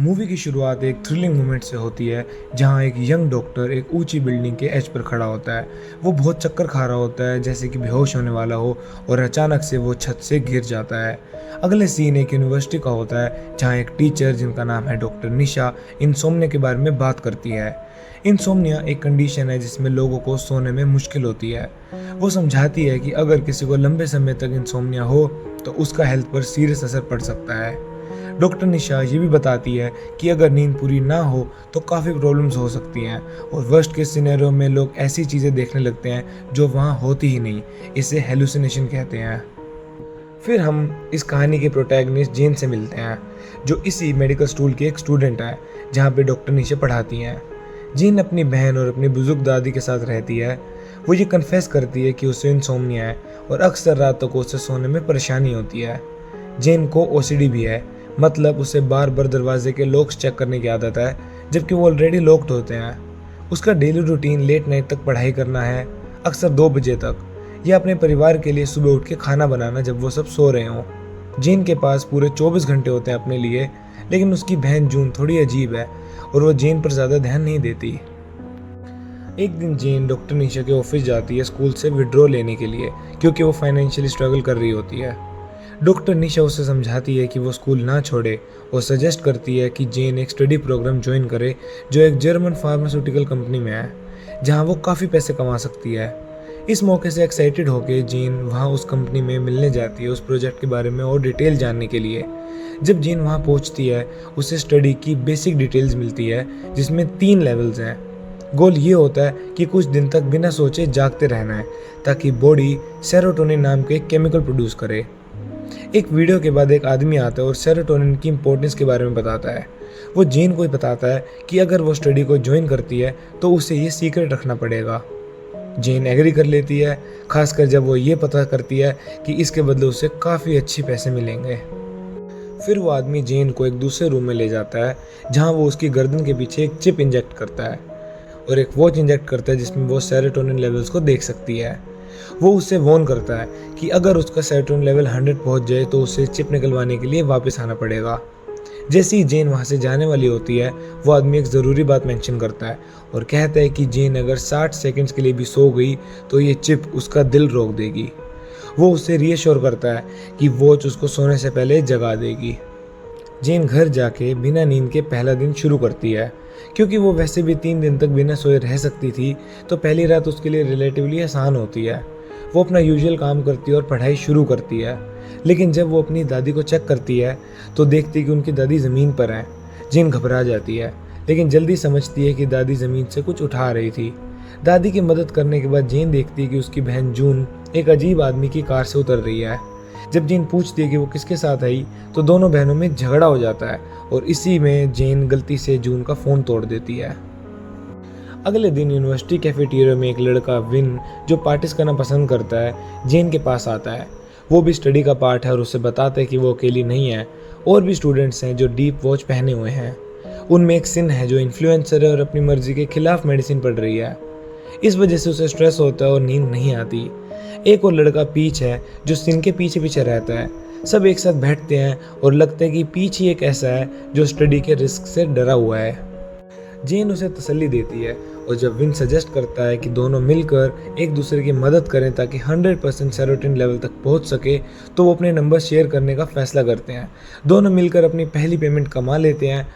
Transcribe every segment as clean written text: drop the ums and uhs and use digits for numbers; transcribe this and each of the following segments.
Movie की शुरुआत एक थ्रिलिंग मोमेंट से होती है जहां एक यंग डॉक्टर एक ऊंची बिल्डिंग के एज पर खड़ा होता है। वो बहुत चक्कर खा रहा होता है, जैसे कि बेहोश होने वाला हो, और अचानक से वो छत से गिर जाता है। अगले सीन एक यूनिवर्सिटी का होता है जहां एक टीचर जिनका नाम है डॉक्टर निशा इंसोम्निया के बारे में बात करती है। इंसोम्निया एक कंडीशन है जिसमें लोगों को सोने में मुश्किल होती है। वो समझाती है कि अगर किसी को लंबे समय तक इंसोम्निया हो तो उसका हेल्थ पर सीरियस असर पड़ सकता है। डॉक्टर निशा ये भी बताती है कि अगर नींद पूरी ना हो तो काफ़ी प्रॉब्लम्स हो सकती हैं, और वर्स्ट केस सिनेरियो में लोग ऐसी चीज़ें देखने लगते हैं जो वहाँ होती ही नहीं। इसे हेलुसिनेशन कहते हैं। फिर हम इस कहानी के प्रोटैगनिस्ट जेन से मिलते हैं, जो इसी मेडिकल स्कूल की एक स्टूडेंट है जहाँ पे डॉक्टर निशा पढ़ाती हैं। जेन अपनी बहन और अपनी बुजुर्ग दादी के साथ रहती है। वो ये कन्फेस करती है कि उसे इंसोम्निया है और अक्सर रातों को उसे सोने में परेशानी होती है। जेन को ओसीडी भी है, मतलब उसे बार बार दरवाजे के लॉक्स चेक करने की आदत है जबकि वो ऑलरेडी लॉक्ड होते हैं। उसका डेली रूटीन लेट नाइट तक पढ़ाई करना है, अक्सर 2 बजे तक, या अपने परिवार के लिए सुबह उठ के खाना बनाना जब वो सब सो रहे हों। जेन के पास पूरे 24 घंटे होते हैं अपने लिए, लेकिन उसकी बहन जून थोड़ी अजीब है और वो जेन पर ज़्यादा ध्यान नहीं देती। एक दिन जेन डॉक्टर निशा के ऑफिस जाती है स्कूल से विड्रॉ लेने के लिए, क्योंकि वो फाइनेंशियली स्ट्रगल कर रही होती है। डॉक्टर निशा उसे समझाती है कि वो स्कूल ना छोड़े और सजेस्ट करती है कि जेन एक स्टडी प्रोग्राम ज्वाइन करे जो एक जर्मन फार्मास्यूटिकल कंपनी में है, जहां वो काफ़ी पैसे कमा सकती है। इस मौके से एक्साइटेड होकर जेन वहां उस कंपनी में मिलने जाती है उस प्रोजेक्ट के बारे में और डिटेल जानने के लिए। जब जेन वहां पहुंचती है उसे स्टडी की बेसिक डिटेल्स मिलती है, जिसमें 3 लेवल्स हैं। गोल ये होता है कि कुछ दिन तक बिना सोचे जागते रहना है ताकि बॉडी सेरोटोनिन नाम के केमिकल प्रोड्यूस करे। एक वीडियो के बाद एक आदमी आता है और सेरोटोनिन की इंपॉर्टेंस के बारे में बताता है। वो जेन को बताता है कि अगर वो स्टडी को ज्वाइन करती है तो उसे ये सीक्रेट रखना पड़ेगा। जेन एग्री कर लेती है, खासकर जब वो ये पता करती है कि इसके बदले उसे काफ़ी अच्छे पैसे मिलेंगे। फिर वो आदमी जेन को एक दूसरे रूम में ले जाता है जहाँ वो उसकी गर्दन के पीछे एक चिप इंजेक्ट करता है और एक वॉच इंजेक्ट करता है जिसमें वो सेरोटोनिन लेवल्स को देख सकती है। वो उससे वॉर्न करता है कि अगर उसका सेरोटोनिन लेवल 100 पहुंच जाए तो उसे चिप निकलवाने के लिए वापस आना पड़ेगा। जैसे ही जेन वहां से जाने वाली होती है, वो आदमी एक ज़रूरी बात मेंशन करता है और कहता है कि जेन अगर 60 सेकंड्स के लिए भी सो गई तो ये चिप उसका दिल रोक देगी। वो उससे रीअश्योर करता है कि वॉच उसको सोने से पहले जगा देगी। जेन घर जाके बिना नींद के पहला दिन शुरू करती है। क्योंकि वो वैसे भी 3 दिन तक बिना सोए रह सकती थी, तो पहली रात उसके लिए रिलेटिवली आसान होती है। वो अपना यूजुअल काम करती है और पढ़ाई शुरू करती है। लेकिन जब वो अपनी दादी को चेक करती है तो देखती है कि उनकी दादी ज़मीन पर है। जेन घबरा जाती है, लेकिन जल्दी समझती है कि दादी ज़मीन से कुछ उठा रही थी। दादी की मदद करने के बाद जेन देखती है कि उसकी बहन जून एक अजीब आदमी की कार से उतर रही है। जब जेन पूछती है कि वो किसके साथ आई तो दोनों बहनों में झगड़ा हो जाता है और इसी में जेन गलती से जून का फ़ोन तोड़ देती है। अगले दिन यूनिवर्सिटी कैफेटेरिया में एक लड़का विन, जो पार्टीज करना पसंद करता है, जेन के पास आता है। वो भी स्टडी का पार्ट है और उसे बताता है कि वो अकेली नहीं है, और भी स्टूडेंट्स हैं जो डीप वॉच पहने हुए हैं। उनमें एक सिन है जो इन्फ्लुएंसर है और अपनी मर्जी के खिलाफ मेडिसिन पढ़ रही है। इस वजह से उसे स्ट्रेस होता है और नींद नहीं आती। एक और लड़का पीच है जो सिन के पीछे पीछे रहता है। सब एक साथ बैठते हैं और लगता है कि पीच ही एक ऐसा है जो स्टडी के रिस्क से डरा हुआ है। जेन उसे तसल्ली देती है और जब विन सजेस्ट करता है कि दोनों मिलकर एक दूसरे की मदद करें ताकि 100% सेरोटोनिन लेवल तक पहुंच सके, तो वो अपने नंबर शेयर करने का फैसला करते हैं। दोनों मिलकर अपनी पहली पेमेंट कमा लेते हैं।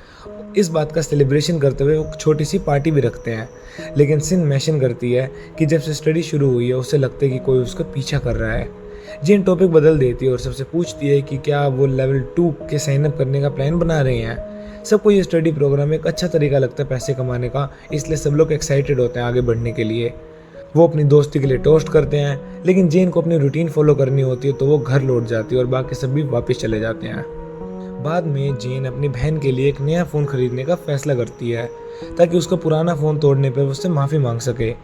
इस बात का सेलिब्रेशन करते हुए एक छोटी सी पार्टी भी रखते हैं। लेकिन सिन मेंशन करती है कि जब से स्टडी शुरू हुई है उसे लगता है कि कोई उसका पीछा कर रहा है। जेन टॉपिक बदल देती है और सबसे पूछती है कि क्या वो लेवल 2 के साइन अप करने का प्लान बना रहे हैं। सबको ये स्टडी प्रोग्राम एक अच्छा तरीका लगता है पैसे कमाने का, इसलिए सब लोग एक्साइटेड होते हैं आगे बढ़ने के लिए। वो अपनी दोस्ती के लिए टोस्ट करते हैं, लेकिन जेन को अपनी रूटीन फॉलो करनी होती है तो वो घर लौट जाती है और बाकी सब भी वापस चले जाते हैं। बाद में जेन अपनी बहन के लिए एक नया फ़ोन खरीदने का फैसला करती है ताकि उसका पुराना फ़ोन तोड़ने पर उससे माफ़ी मांग सके।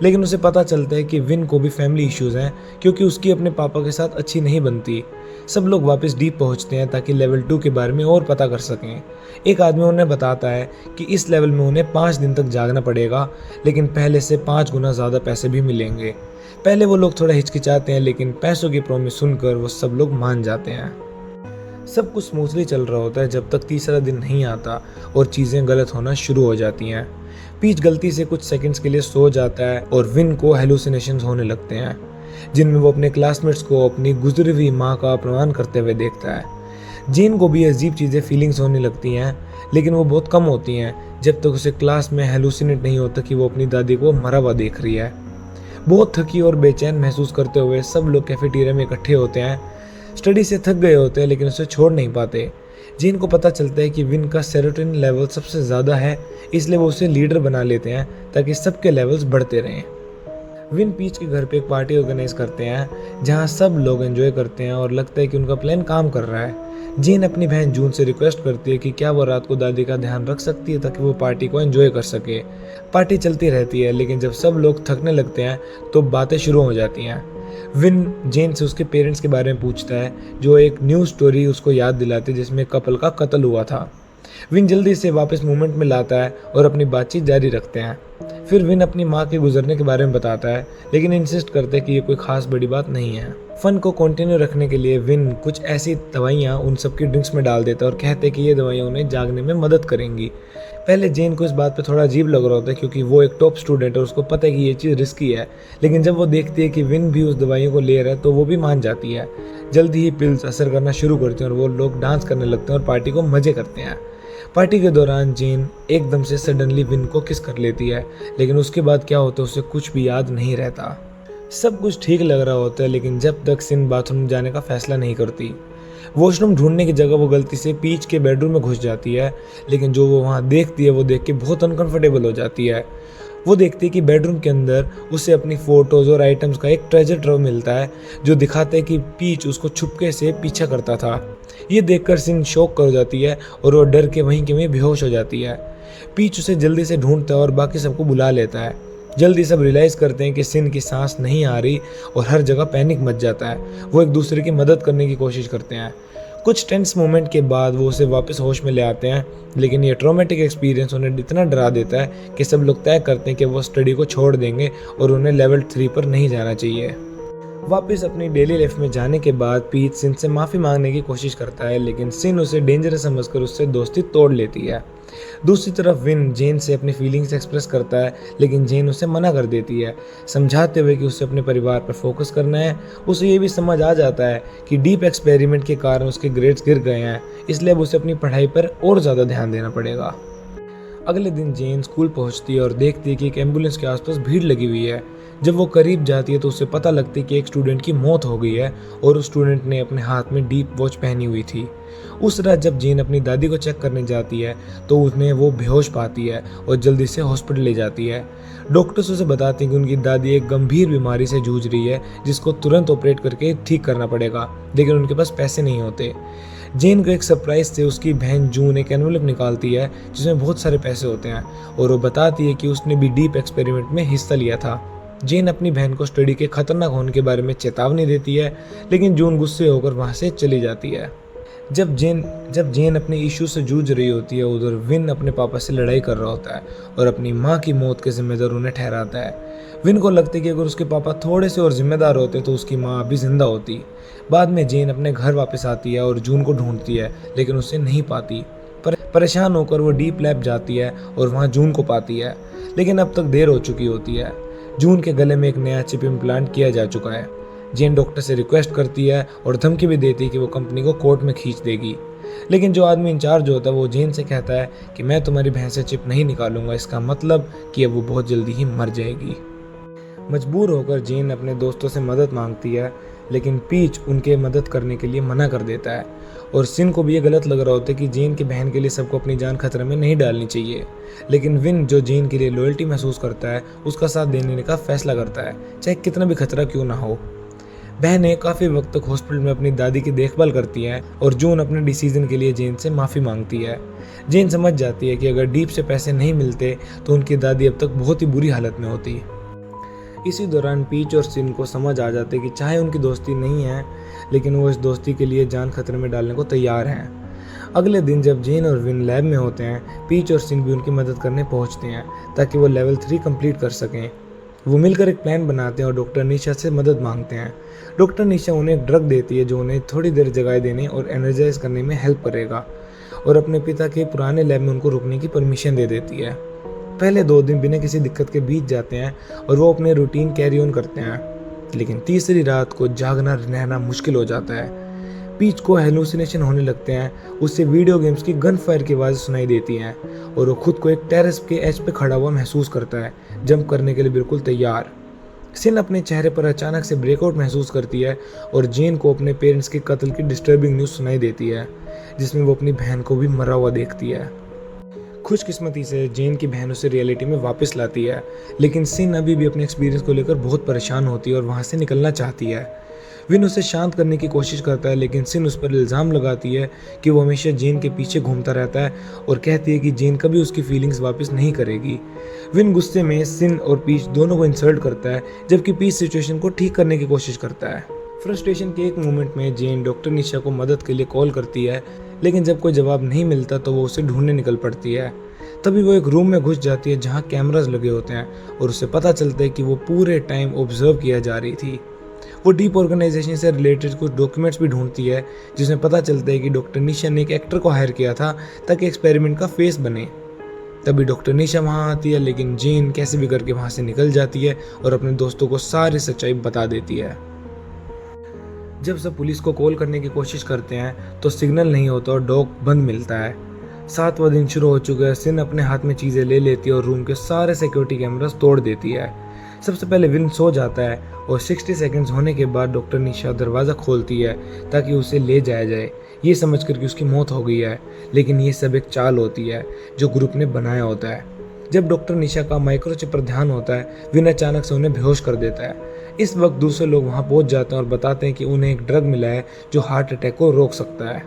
लेकिन उसे पता चलता है कि विन को भी फैमिली इश्यूज़ हैं, क्योंकि उसकी अपने पापा के साथ अच्छी नहीं बनती। सब लोग वापस डीप पहुंचते हैं ताकि लेवल 2 के बारे में और पता कर सकें। एक आदमी उन्हें बताता है कि इस लेवल में उन्हें 5 दिन तक जागना पड़ेगा, लेकिन पहले से 5 गुना ज़्यादा पैसे भी मिलेंगे। पहले वो लोग थोड़ा हिचकिचाते हैं, लेकिन पैसों की प्रॉमिस सुनकर वो सब लोग मान जाते हैं। सब कुछ स्मूथली चल रहा होता है जब तक तीसरा दिन नहीं आता और चीज़ें गलत होना शुरू हो जाती हैं। पीच गलती से कुछ सेकंड्स के लिए सो जाता है और विन को हेलुसिनेशंस होने लगते हैं, जिनमें वो अपने क्लासमेट्स को अपनी गुजरी हुई माँ का अपमान करते हुए देखता है। जेन को भी अजीब चीज़ें फीलिंग्स होने लगती हैं, लेकिन वो बहुत कम होती हैं जब तक उसे क्लास में हेलुसिनेट नहीं होता कि वो अपनी दादी को मरा हुआ देख रही है। बहुत थकी और बेचैन महसूस करते हुए सब लोग कैफेटेरिया में इकट्ठे होते हैं। स्टडी से थक गए होते हैं लेकिन उसे छोड़ नहीं पाते। जेन को पता चलता है कि विन का सेरोटोनिन लेवल सबसे ज़्यादा है, इसलिए वो उसे लीडर बना लेते हैं ताकि सबके लेवल्स बढ़ते रहें। विन पीच के घर पे एक पार्टी ऑर्गेनाइज करते हैं जहां सब लोग एंजॉय करते हैं और लगता है कि उनका प्लान काम कर रहा है। जेन अपनी बहन जून से रिक्वेस्ट करती है कि क्या वो रात को दादी का ध्यान रख सकती है ताकि वो पार्टी को एंजॉय कर सके। पार्टी चलती रहती है लेकिन जब सब लोग थकने लगते हैं तो बातें शुरू हो जाती हैं। विन जेन से उसके पेरेंट्स के बारे में पूछता है, जो एक न्यूज़ स्टोरी उसको याद दिलाती है जिसमें कपल का कत्ल हुआ था। विन जल्दी से वापस मूवमेंट में लाता है और अपनी बातचीत जारी रखते हैं। फिर विन अपनी माँ के गुजरने के बारे में बताता है लेकिन इंसिस्ट करते हैं कि ये कोई खास बड़ी बात नहीं है। फन को कंटिन्यू रखने के लिए विन कुछ ऐसी दवाइयाँ उन सबकी ड्रिंक्स में डाल देता है और कहते हैं कि ये दवाइयाँ उन्हें जागने में मदद करेंगी। पहले जेन को इस बात पे थोड़ा अजीब लग रहा होता है क्योंकि वो एक टॉप स्टूडेंट है और उसको पता है कि ये चीज़ रिस्की है, लेकिन जब वो देखती है कि विन भी उस दवाइयों को ले रहा है तो वो भी मान जाती है। जल्दी ही पिल्स असर करना शुरू करती हैं और वो लोग डांस करने लगते हैं और पार्टी को मजे करते हैं। पार्टी के दौरान जेन एकदम से सडनली विन को किस कर लेती है, लेकिन उसके बाद क्या होता है उसे कुछ भी याद नहीं रहता। सब कुछ ठीक लग रहा होता है लेकिन जब तक सिन बाथरूम जाने का फैसला नहीं करती। वॉशरूम ढूंढने की जगह वो गलती से पीच के बेडरूम में घुस जाती है, लेकिन जो वो वहाँ देखती है वो देख के बहुत अनकंफर्टेबल हो जाती है। वो देखती है कि बेडरूम के अंदर उसे अपनी फ़ोटोज़ और आइटम्स का एक ट्रेजर ट्रव मिलता है जो दिखाता है कि पीच उसको छुपके से पीछा करता था। ये देखकर सिन शॉक कर जाती है और वो डर के वहीं के वहीं बेहोश हो जाती है। पीच उसे जल्दी से ढूंढता है और बाकी सबको बुला लेता है। जल्दी सब रियलाइज़ करते हैं कि सिन की सांस नहीं आ रही और हर जगह पैनिक मच जाता है। वो एक दूसरे की मदद करने की कोशिश करते हैं। कुछ टेंस मोमेंट के बाद वो उसे वापस होश में ले आते हैं, लेकिन ये ट्रॉमेटिक एक्सपीरियंस उन्हें इतना डरा देता है कि सब लोग तय करते हैं कि वो स्टडी को छोड़ देंगे और उन्हें लेवल 3 पर नहीं जाना चाहिए। वापस अपनी डेली लाइफ में जाने के बाद पीच सिन से माफ़ी मांगने की कोशिश करता है, लेकिन सिन उसे डेंजरस समझकर उससे दोस्ती तोड़ लेती है। दूसरी तरफ विन जेन से अपनी फीलिंग्स एक्सप्रेस करता है, लेकिन जेन उसे मना कर देती है, समझाते हुए कि उसे अपने परिवार पर फोकस करना है। उसे ये भी समझ आ जाता है कि डीप एक्सपेरिमेंट के कारण उसके ग्रेड्स गिर गए हैं, इसलिए अब उसे अपनी पढ़ाई पर और ज़्यादा ध्यान देना पड़ेगा। अगले दिन जेन स्कूल पहुंचती है और देखती है कि एक एम्बुलेंस के आसपास भीड़ लगी हुई है। जब वो करीब जाती है तो उसे पता लगती है कि एक स्टूडेंट की मौत हो गई है और उस स्टूडेंट ने अपने हाथ में डीप वॉच पहनी हुई थी। उस रात जब जेन अपनी दादी को चेक करने जाती है तो उन्हें वो बेहोश पाती है और जल्दी से हॉस्पिटल ले जाती है। डॉक्टर्स उसे बताते हैं कि उनकी दादी एक गंभीर बीमारी से जूझ रही है जिसको तुरंत ऑपरेट करके ठीक करना पड़ेगा, लेकिन उनके पास पैसे नहीं होते। जेन को एक सरप्राइज से उसकी बहन जून एक एनवलप निकालती है जिसमें बहुत सारे पैसे होते हैं और वो बताती है कि उसने भी डीप एक्सपेरिमेंट में हिस्सा लिया था। जेन अपनी बहन को स्टडी के खतरनाक होने के बारे में चेतावनी देती है, लेकिन जून गुस्से होकर वहाँ से चली जाती है। जब जेन अपने इश्यू से जूझ रही होती है, उधर विन अपने पापा से लड़ाई कर रहा होता है और अपनी माँ की मौत के जिम्मेदार उन्हें ठहराता है। विन को लगता है कि अगर उसके पापा थोड़े से और जिम्मेदार होते तो उसकी माँ अभी जिंदा होती। बाद में जेन अपने घर वापस आती है और जून को ढूंढती है, लेकिन उसे नहीं पाती। परेशान होकर वो डीप लैब जाती है और वहाँ जून को पाती है, लेकिन अब तक देर हो चुकी होती है। जून के गले में एक नया चिप इम्प्लांट किया जा चुका है। जेन डॉक्टर से रिक्वेस्ट करती है और धमकी भी देती है कि वो कंपनी को कोर्ट में खींच देगी, लेकिन जो आदमी इंचार्ज होता है वो जेन से कहता है कि मैं तुम्हारी बहन से चिप नहीं निकालूंगा, इसका मतलब कि अब वो बहुत जल्दी ही मर जाएगी। मजबूर होकर जेन अपने दोस्तों से मदद मांगती है, लेकिन पीच उनके मदद करने के लिए मना कर देता है और सिन को भी ये गलत लग रहा होता है कि जेन की बहन के लिए सबको अपनी जान खतरे में नहीं डालनी चाहिए। लेकिन विन जो जेन के लिए लॉयल्टी महसूस करता है उसका साथ देने का फैसला करता है, चाहे कितना भी खतरा क्यों ना हो। बहनें काफ़ी वक्त तक हॉस्पिटल में अपनी दादी की देखभाल करती हैं और जून अपने डिसीजन के लिए जेन से माफ़ी मांगती है। जेन समझ जाती है कि अगर डीप से पैसे नहीं मिलते तो उनकी दादी अब तक बहुत ही बुरी हालत में होती। इसी दौरान पीच और सिन को समझ आ जाते कि चाहे उनकी दोस्ती नहीं है, लेकिन वो इस दोस्ती के लिए जान खतरे में डालने को तैयार हैं। अगले दिन जब जेन और विन लैब में होते हैं, पीच और सिन भी उनकी मदद करने पहुंचते हैं ताकि वो लेवल 3 कंप्लीट कर सकें। वो मिलकर एक प्लान बनाते हैं और डॉक्टर निशा से मदद मांगते हैं। डॉक्टर निशा उन्हें एक ड्रग देती है जो उन्हें थोड़ी देर जगाए देने और एनर्जाइज करने में हेल्प करेगा, और अपने पिता के पुराने लैब में उनको रुकने की परमिशन दे देती है। पहले 2 दिन बिना किसी दिक्कत के बीत जाते हैं और वो अपने रूटीन कैरी ऑन करते हैं, लेकिन तीसरी रात को जागना रहना मुश्किल हो जाता है। पीच को हेलुसिनेशन होने लगते हैं, उससे वीडियो गेम्स की गन फायर की आवाज़ सुनाई देती हैं और वो खुद को एक टेरेस के एज पे खड़ा हुआ महसूस करता है, जंप करने के लिए बिल्कुल तैयार। सिन अपने चेहरे पर अचानक से ब्रेकआउट महसूस करती है और जेन को अपने पेरेंट्स के कत्ल की डिस्टर्बिंग न्यूज़ सुनाई देती है, जिसमें वो अपनी बहन को भी मरा हुआ देखती है। खुशकिस्मती से जेन की बहन उसे रियलिटी में वापस लाती है, लेकिन सिन अभी भी अपने एक्सपीरियंस को लेकर बहुत परेशान होती है और वहाँ से निकलना चाहती है। विन उसे शांत करने की कोशिश करता है, लेकिन सिन उस पर इल्ज़ाम लगाती है कि वो हमेशा जेन के पीछे घूमता रहता है और कहती है कि जेन कभी उसकी फीलिंग्स वापस नहीं करेगी। विन गुस्से में सिन और पीच दोनों को इंसल्ट करता है, जबकि पीच सिचुएशन को ठीक करने की कोशिश करता है। फ्रस्ट्रेशन के एक मोमेंट में जेन डॉक्टर निशा को मदद के लिए कॉल करती है, लेकिन जब कोई जवाब नहीं मिलता तो वो उसे ढूंढने निकल पड़ती है। तभी वो एक रूम में घुस जाती है जहाँ कैमरास लगे होते हैं और उसे पता चलता है कि वो पूरे टाइम ऑब्जर्व किया जा रही थी। वो डीप ऑर्गेनाइजेशन से रिलेटेड कुछ डॉक्यूमेंट्स भी ढूंढती है, जिसमें पता चलता है कि डॉक्टर निशा ने एक एक्टर को हायर किया था ताकि एक्सपेरिमेंट का फेस बने। तभी डॉक्टर निशा वहाँ आती है, लेकिन जेन कैसे भी करके वहाँ से निकल जाती है और अपने दोस्तों को सारी सच्चाई बता देती है। जब सब पुलिस को कॉल करने की कोशिश करते हैं तो सिग्नल नहीं होता और डॉग बंद मिलता है। 7वां दिन शुरू हो चुका है। सिन अपने हाथ में चीज़ें ले लेती है और रूम के सारे सिक्योरिटी कैमरास तोड़ देती है। सबसे पहले विन सो जाता है और 60 सेकंड्स होने के बाद डॉक्टर निशा दरवाज़ा खोलती है ताकि उसे ले जाया जाए, ये समझकर कि उसकी मौत हो गई है। लेकिन ये सब एक चाल होती है जो ग्रुप ने बनाया होता है। जब डॉक्टर निशा का माइक्रोचिप पर ध्यान होता है, विन अचानक से उन्हें बेहोश कर देता है। इस वक्त दूसरे लोग वहाँ पहुँच जाते हैं और बताते हैं कि उन्हें एक ड्रग मिला है जो हार्ट अटैक को रोक सकता है।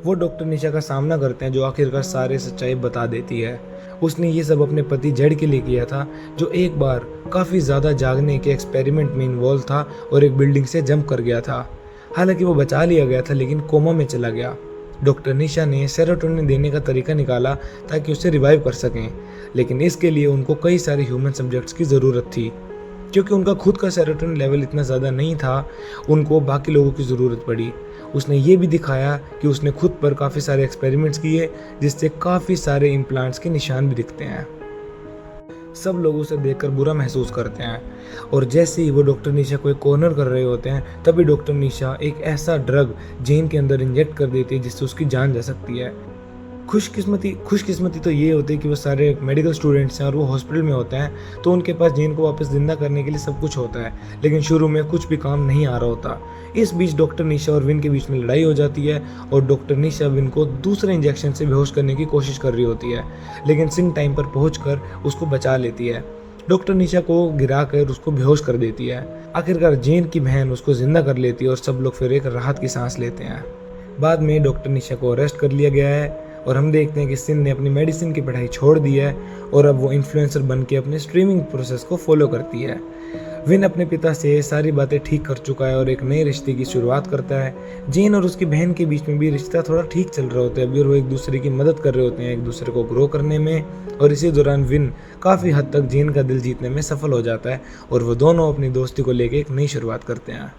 वो डॉक्टर निशा का सामना करते हैं, जो आखिरकार सारे सच्चाई बता देती है। उसने ये सब अपने पति जेड के लिए किया था, जो एक बार काफ़ी ज़्यादा जागने के एक्सपेरिमेंट में इन्वॉल्व था और एक बिल्डिंग से जंप कर गया था। हालांकि वो बचा लिया गया था, लेकिन कोमा में चला गया। डॉक्टर निशा ने सेरोटोनिन देने का तरीका निकाला ताकि उसे रिवाइव कर सकें, लेकिन इसके लिए उनको कई सारे ह्यूमन सब्जेक्ट्स की ज़रूरत थी। क्योंकि उनका खुद का सेरोटोनिन लेवल इतना ज़्यादा नहीं था, उनको बाकी लोगों की ज़रूरत पड़ी। उसने ये भी दिखाया कि उसने खुद पर काफ़ी सारे एक्सपेरिमेंट्स किए, जिससे काफ़ी सारे इम्प्लांट्स के निशान भी दिखते हैं। सब लोग उसे देखकर बुरा महसूस करते हैं और जैसे ही वो डॉक्टर निशा को एक कॉर्नर कर रहे होते हैं, तभी डॉक्टर निशा एक ऐसा ड्रग जेन के अंदर इंजेक्ट कर देती है जिससे उसकी जान जा सकती है। खुशकिस्मती तो ये होती है कि वो सारे मेडिकल स्टूडेंट्स हैं और वो हॉस्पिटल में होते हैं, तो उनके पास जेन को वापस जिंदा करने के लिए सब कुछ होता है, लेकिन शुरू में कुछ भी काम नहीं आ रहा होता। इस बीच डॉक्टर निशा और विन के बीच में लड़ाई हो जाती है और डॉक्टर निशा विन को दूसरे इंजेक्शन से बेहोश करने की कोशिश कर रही होती है, लेकिन सिन टाइम पर पहुंचकर उसको बचा लेती है। डॉक्टर निशा को गिराकर उसको बेहोश कर देती है। आखिरकार जेन की बहन उसको जिंदा कर लेती है और सब लोग फिर एक राहत की सांस लेते हैं। बाद में डॉक्टर निशा को अरेस्ट कर लिया गया है और हम देखते हैं कि सिन ने अपनी मेडिसिन की पढ़ाई छोड़ दी है और अब वो इन्फ्लुएंसर बन के अपने स्ट्रीमिंग प्रोसेस को फॉलो करती है। विन अपने पिता से सारी बातें ठीक कर चुका है और एक नए रिश्ते की शुरुआत करता है। जेन और उसकी बहन के बीच में भी रिश्ता थोड़ा ठीक चल रहा होता है अभी, और वो एक दूसरे की मदद कर रहे होते हैं एक दूसरे को ग्रो करने में। और इसी दौरान विन काफ़ी हद तक जेन का दिल जीतने में सफल हो जाता है और वो दोनों अपनी दोस्ती को लेकर एक नई शुरुआत करते हैं।